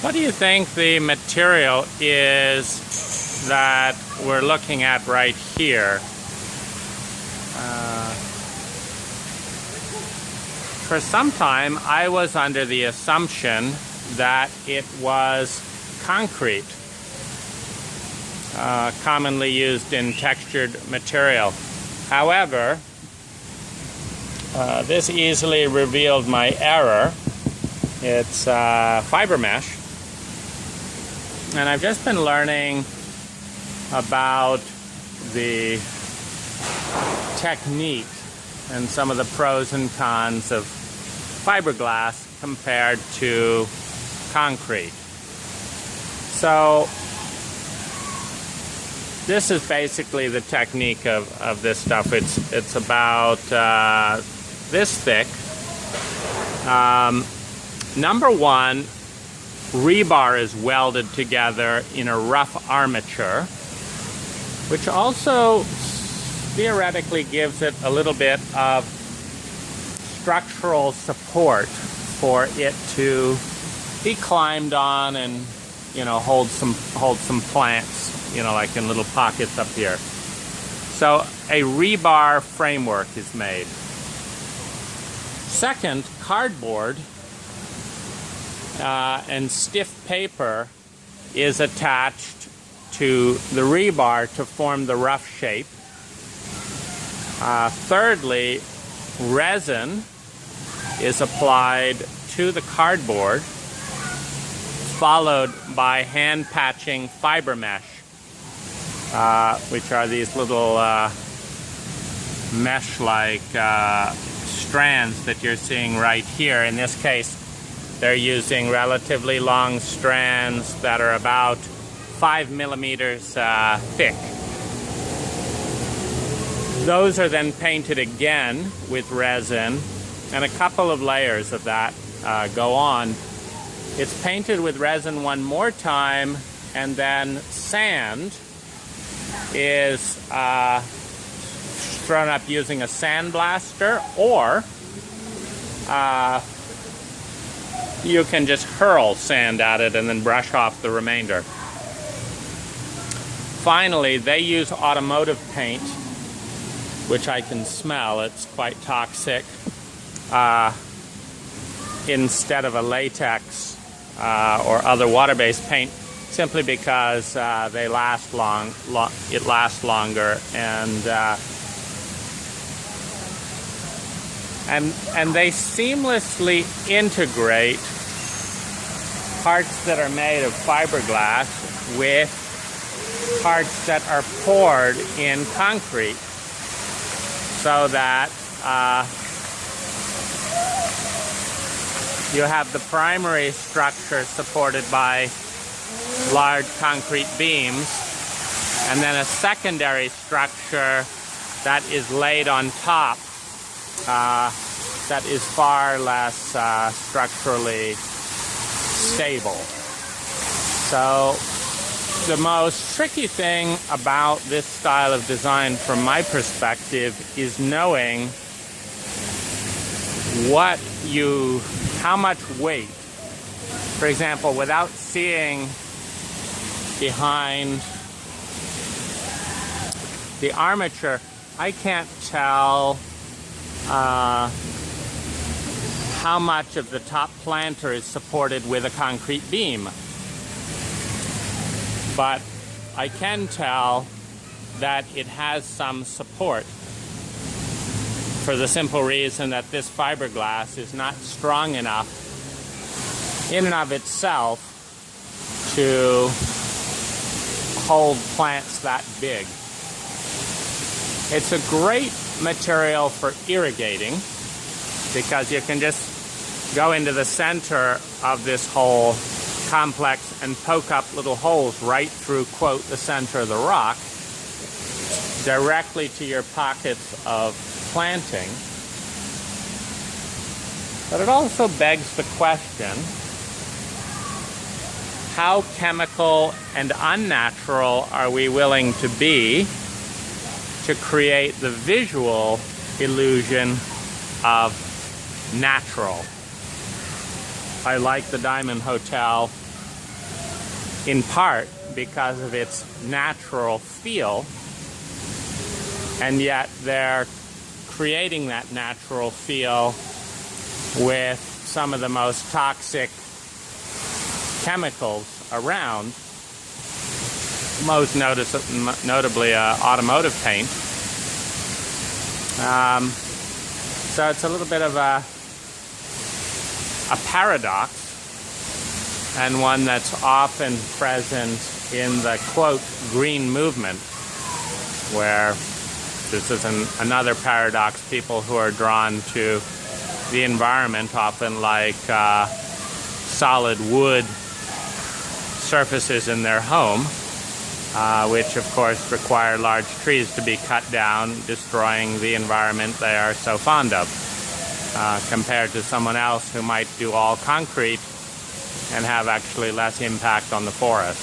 What do you think the material is that we're looking at right here? For some time, I was under the assumption that it was concrete, commonly used in textured material. However, this easily revealed my error. It's fiber mesh, and I've just been learning about the technique and some of the pros and cons of fiberglass compared to concrete. So this is basically the technique of this stuff. It's about this thick. Number one, rebar is welded together in a rough armature, which also theoretically gives it a little bit of structural support for it to be climbed on and, you know, hold some plants, you know, like in little pockets up here. So a rebar framework is made. Second, cardboard and stiff paper is attached to the rebar to form the rough shape. Thirdly, resin is applied to the cardboard, followed by hand patching fiber mesh, which are these little mesh-like strands that you're seeing right here. In this case, they're using relatively long strands that are about 5 millimeters thick. Those are then painted again with resin, and a couple of layers of that go on. It's painted with resin one more time, and then sand is thrown up using a sandblaster, or you can just hurl sand at it and then brush off the remainder. Finally, they use automotive paint, which I can smell. It's quite toxic, instead of a latex or other water-based paint, simply because they last it lasts longer, and they seamlessly integrate parts that are made of fiberglass with parts that are poured in concrete, so that you have the primary structure supported by large concrete beams, and then a secondary structure that is laid on top that is far less structurally stable. So the most tricky thing about this style of design from my perspective is knowing how much weight. For example, without seeing behind the armature, I can't tell how much of the top planter is supported with a concrete beam. But I can tell that it has some support, for the simple reason that this fiberglass is not strong enough in and of itself to hold plants that big. It's a great material for irrigating, because you can just go into the center of this whole complex and poke up little holes right through, quote, the center of the rock, directly to your pockets of planting. But it also begs the question, how chemical and unnatural are we willing to be to create the visual illusion of natural? I like the Diamond Hotel in part because of its natural feel, and yet they're creating that natural feel with some of the most toxic chemicals around, most notably automotive paint. So it's a little bit of a paradox, and one that's often present in the, quote, green movement, where this is another paradox. People who are drawn to the environment often like solid wood surfaces in their home, which of course require large trees to be cut down, destroying the environment they are so fond of, compared to someone else who might do all concrete and have actually less impact on the forest.